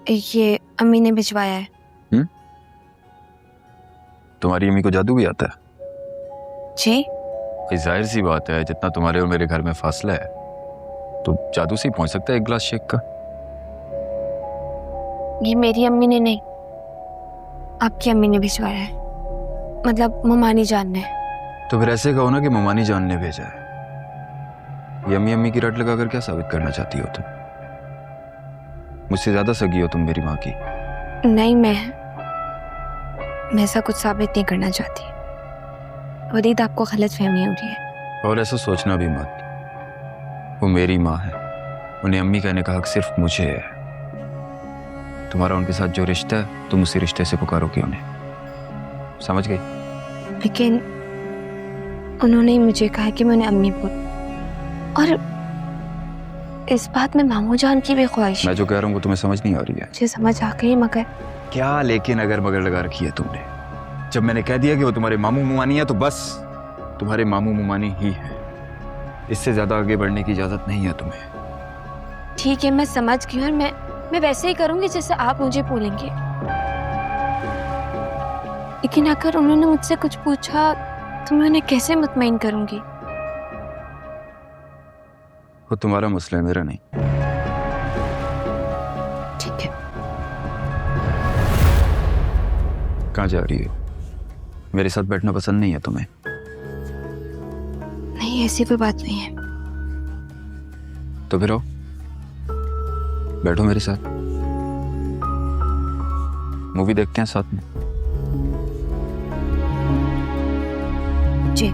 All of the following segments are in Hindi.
ये अम्मी ने भिजवाया है। तुम्हारी अम्मी को जादू भी आता है? जी भाई जाहिर सी बात है, जितना तुम्हारे और मेरे घर में फासला है तो जादू से ही पहुंच सकता है एक गिलास शेक का। ये मेरी अम्मी ने नहीं, आपकी अम्मी ने भिजवाया है, मतलब ममानी जान ने। तो फिर ऐसे कहो ना कि ममानी जान ने भेजा है। ये अम्मी अम्मी की रट लगाकर क्या साबित करना चाहती हो तुम? मुझसे ज्यादा सगी हो तुम मेरी माँ की। नहीं, मैं ऐसा कुछ साबित नहीं करना चाहती। वरीद, आपको गलत फहमी हो रही है। और ऐसा सोचना भी मत, वो मेरी माँ है, उन्हें अम्मी कहने का हक सिर्फ मुझे है। तुम्हारा उनके साथ जो रिश्ता है तुम उसी रिश्ते से पुकारोगे उन्हें, समझ गई? लेकिन उन्होंने ही मुझे कहा कि मैं उन्हें अम्मी बोल, और इस बात में मामू जान की भी ख्वाहिश। मैं जो कह रहा हूँ वो तुम्हें समझ नहीं आ रही है? मुझे समझ आ गई, मगर क्या लेकिन अगर मगर लगा रखी है तुमने? जब मैंने कह दिया कि वो तुम्हारे मामू मुमानी है तो बस तुम्हारे मामू मुमानी ही है। इससे ज्यादा आगे बढ़ने की इजाजत नहीं है तुम्हें। ठीक है, मैं समझ गई, और मैं वैसे ही करूंगी जैसे आप मुझे बोलेंगे। लेकिन अगर उन्होंने मुझसे कुछ पूछा तो मैं उन्हें कैसे मुतमईन करूंगी? वो तुम्हारा मसला है, मेरा नहीं। ठीक है। कहाँ जा रही हो? मेरे साथ बैठना पसंद नहीं है तुम्हें? नहीं, ऐसी कोई बात नहीं है। तो फिर आओ, बैठो मेरे साथ, मूवी देखते हैं साथ में। जी।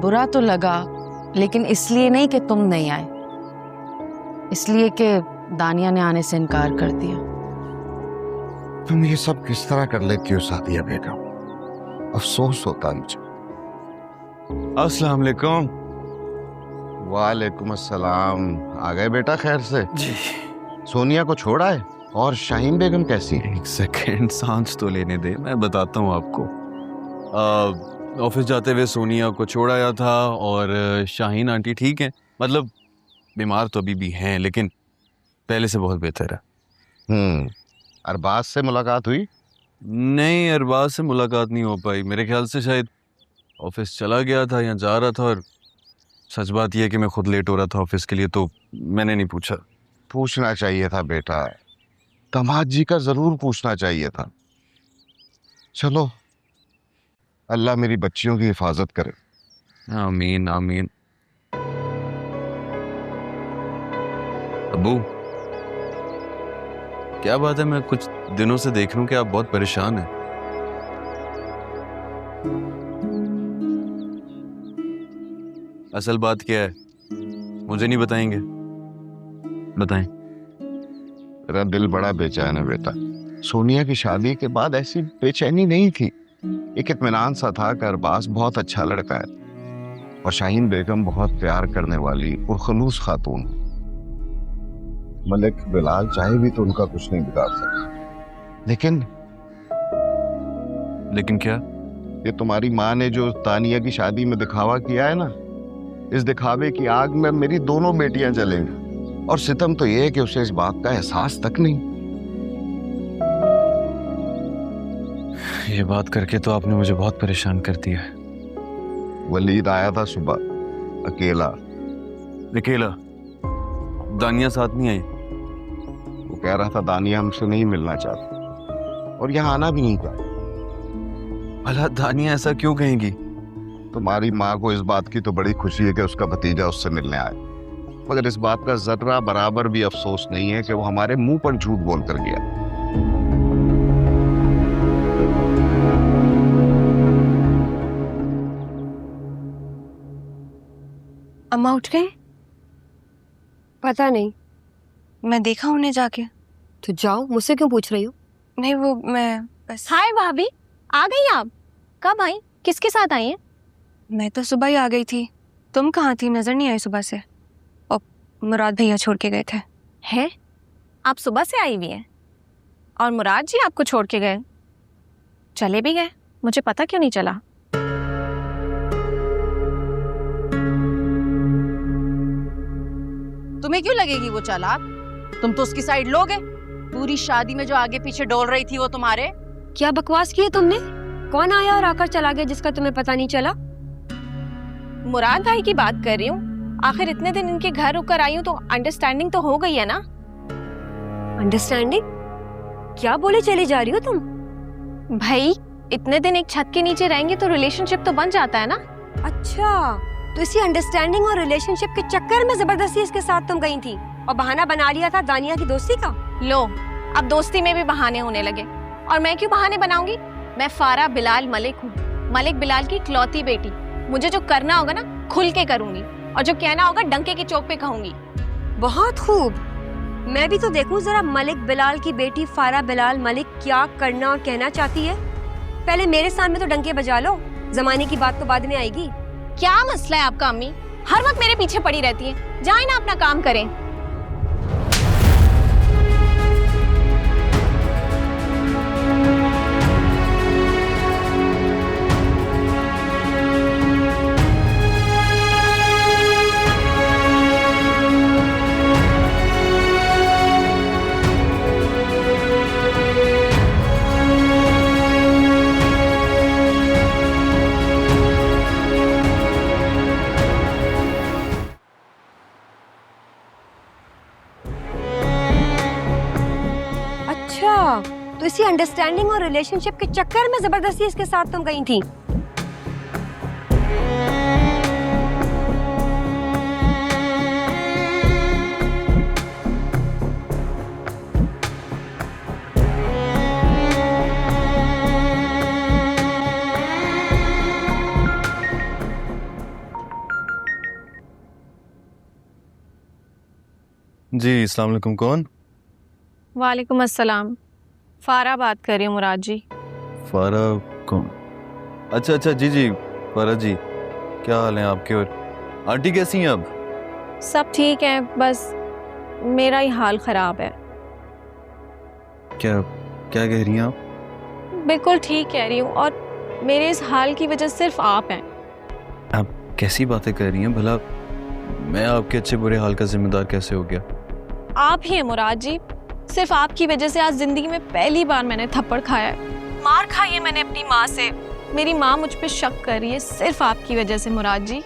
बुरा तो लगा, लेकिन इसलिए नहीं कि तुम नहीं आए, इसलिए कि दानिया ने आने से इनकार कर दिया। तुम ये सब किस तरह कर लेती हो सादिया बेगम? अफसोस होता मुझे। अस्सलाम वालेकुम। वालेकुम अस्सलाम। आ गए बेटा खैर से? जी। सोनिया को छोड़ा है? और शाहीन बेगम कैसी है? एक सेकेंड, सांस तो लेने दे, मैं बताता हूँ आपको। ऑफिस जाते हुए सोनिया को छोड़ाया था, और शाहीन आंटी ठीक है, मतलब बीमार तो अभी भी हैं लेकिन पहले से बहुत बेहतर है। अरबाज से मुलाकात हुई? नहीं, अरबाज से मुलाकात नहीं हो पाई। मेरे ख्याल से शायद ऑफिस चला गया था या जा रहा था, और सच बात यह है कि मैं खुद लेट हो रहा था ऑफिस के लिए, तो मैंने नहीं पूछा। पूछना चाहिए था बेटा, दामाद जी का जरूर पूछना चाहिए था। चलो, अल्लाह मेरी बच्चियों की हिफाजत करे। आमीन आमीन। अबू, क्या बात है, मैं कुछ दिनों से देख रहा हूँ कि आप बहुत परेशान हैं। असल बात क्या है, मुझे नहीं बताएंगे? बताएं। मेरा दिल बड़ा बेचैन है बेटा। सोनिया की शादी के बाद ऐसी बेचैनी नहीं थी, एक इत्मीनान सा था कि अरबाज बहुत अच्छा लड़का है और शाहीन बेगम बहुत प्यार करने वाली और खलूस खातून। मलिक बिलाल चाहे भी तो उनका कुछ नहीं बिगाड़ सकता। लेकिन क्या? ये तुम्हारी माँ ने जो तानिया की शादी में दिखावा किया है ना, इस दिखावे की आग में मेरी दोनों बेटियां जलेंगी। और सितम तो ये है कि उसे इस बात का एहसास तक नहीं। ये बात करके तो आपने मुझे बहुत परेशान कर दिया है। वलीद आया था सुबह, अकेला। अकेला? दानिया साथ नहीं आई? वो कह रहा था दानिया हमसे नहीं मिलना चाहती और यहाँ आना भी नहीं चाहती। भला दानिया ऐसा क्यों कहेंगी? तुम्हारी माँ को इस बात की तो बड़ी खुशी है कि उसका भतीजा उससे मिलने आए, मगर इस बात का जर्रा बराबर भी अफसोस नहीं है कि वो हमारे मुंह पर झूठ बोल कर गया। अम्मा उठ गए? पता नहीं। मैं देखा उन्हें जाके। तो जाओ, मुझसे क्यों पूछ रही हो? नहीं वो मैं बस। हाय भाभी, आ गई आप? कब आई? किसके साथ आई हैं? मैं तो सुबह ही आ गई थी। तुम कहाँ थी? नजर नहीं आई सुबह से। और मुराद भैया छोड़ के गए थे। हैं? आप सुबह से आई हुई हैं और मुराद जी आपको छोड़ के गए? चले भी गए? मुझे पता क्यों नहीं चला? तुम्हें क्यों लगेगी वो चालाक? तुम तो उसकी साइड लोगे। पूरी शादी में जो आगे पीछे डोल रही थी वो तुम्हारे। क्या बकवास की है तुमने? कौन आया और आकर चला गया जिसका तुम्हें पता नहीं चला? मुराद भाई की बात कर रही हूँ। आखिर इतने दिन इनके घर रुककर आई हूँ तो अंडरस्टैंडिंग तो हो गई है ना? अंडरस्टैंडिंग? क्या बोले चली जा रही हो तुम? भाई इतने दिन एक छत के नीचे रहेंगे तो रिलेशनशिप तो बन जाता है ना? अच्छा, तो इसी अंडरस्टैंडिंग और रिलेशनशिप के चक्कर में जबरदस्ती इसके साथ तुम गई थी और बहाना बना लिया था दानिया की दोस्ती का। लो, अब दोस्ती में भी बहाने होने लगे। और मैं क्यों बहाने बनाऊंगी? मैं फारा बिलाल मलिक हूँ, मलिक बिलाल की इकलौती बेटी। मुझे जो करना होगा ना खुल के करूंगी और जो कहना होगा डंके की चौक पे कहूंगी। बहुत खूब, मैं भी तो देखूं जरा मलिक बिलाल की बेटी फारा बिलाल मलिक क्या करना और कहना चाहती है। पहले मेरे सामने तो डंके बजा लो, जमाने की बात तो बाद में आएगी। क्या मसला है आपका अम्मी? हर वक्त मेरे पीछे पड़ी रहती है। जाए ना अपना काम करें। अच्छा, तो इसी अंडरस्टैंडिंग और रिलेशनशिप के चक्कर में जबरदस्ती इसके साथ तुम गई थी। जी अस्सलाम वालेकुम। कौन? वालेकुम अस्सलाम। फारा बात कर रही हूँ मुराद जी। फारा कौन? अच्छा अच्छा, जी जी फारा जी, क्या हाल है आपके? और आंटी कैसी हैं अब? सब ठीक है, बस मेरा ही हाल खराब है। क्या क्या कह रही हैं आप? बिल्कुल ठीक कह रही हूँ, और मेरे इस हाल की वजह सिर्फ आप हैं। आप कैसी बातें कर रही हैं? भला मैं आपके अच्छे बुरे हाल का जिम्मेदार कैसे हो गया? आप ही हैं मुराद जी। सिर्फ आपकी वजह से आज जिंदगी में पहली बार मैंने थप्पड़ खाया है। मार खाई है मैंने अपनी माँ से। मेरी माँ मुझ पे शक कर रही है सिर्फ आपकी वजह से मुराद जी।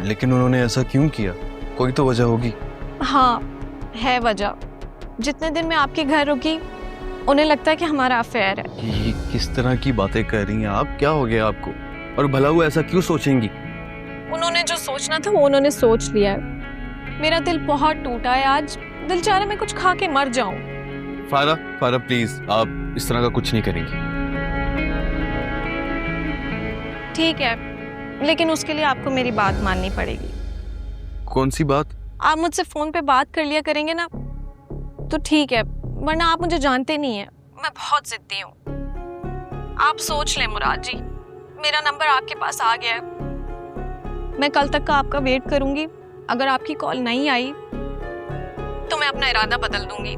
लेकिन उन्होंने ऐसा क्यों किया? कोई तो वजह होगी। हाँ है वजह। जितने दिन मैं आपके घर रुकी उन्हें लगता है कि हमारा अफेयर है। ये किस तरह की बातें कर रही हैं आप? क्या हो गया आपको? और भला वो ऐसा क्यों सोचेंगी? उन्होंने जो सोचना था वो उन्होंने सोच लिया है। मेरा दिल बहुत टूटा है आज। दिल चाह रहा है मैं कुछ खा के मर जाऊं। फारा फारा प्लीज, आप इस तरह का कुछ नहीं करेंगी। ठीक है, लेकिन उसके लिए आपको मेरी बात माननी पड़ेगी। कौन सी बात? आप मुझसे फोन पे बात कर लिया करेंगे ना तो ठीक है, वरना आप मुझे जानते नहीं हैं, मैं बहुत जिद्दी हूँ। आप सोच लें मुराद जी, मेरा नंबर आपके पास आ गया है। मैं कल तक का आपका वेट करूंगी। अगर आपकी कॉल नहीं आई तो मैं अपना इरादा बदल दूंगी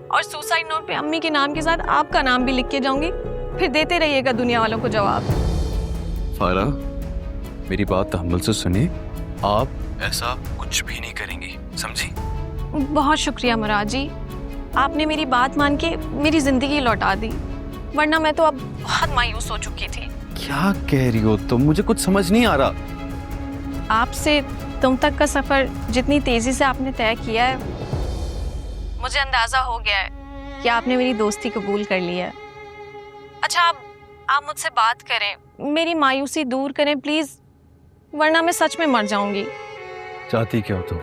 और सुसाइड नोट पे अम्मी के नाम के साथ आपका नाम भी लिख के जाऊंगी। फिर देते रहिएगा दुनिया वालों को जवाब। फारा, मेरी बात तहम्मुल से सुनिए। आप ऐसा कुछ भी नहीं करेंगी, समझी? बहुत शुक्रिया मुराद जी, आपने मेरी बात मान के मेरी जिंदगी लौटा दी, वरना मैं तो अब बहुत मायूस हो चुकी थी। क्या कह रही हो तुम? मुझे कुछ समझ नहीं आ रहा। आपसे तुम तक का सफर जितनी तेजी से आपने तय किया है, मुझे अंदाजा हो गया है कि आपने मेरी दोस्ती कबूल कर लिया है। अच्छा, आप मुझसे बात करें, मेरी मायूसी दूर करें प्लीज, वरना मैं सच में मर जाऊंगी। चाहती क्या हो तुम?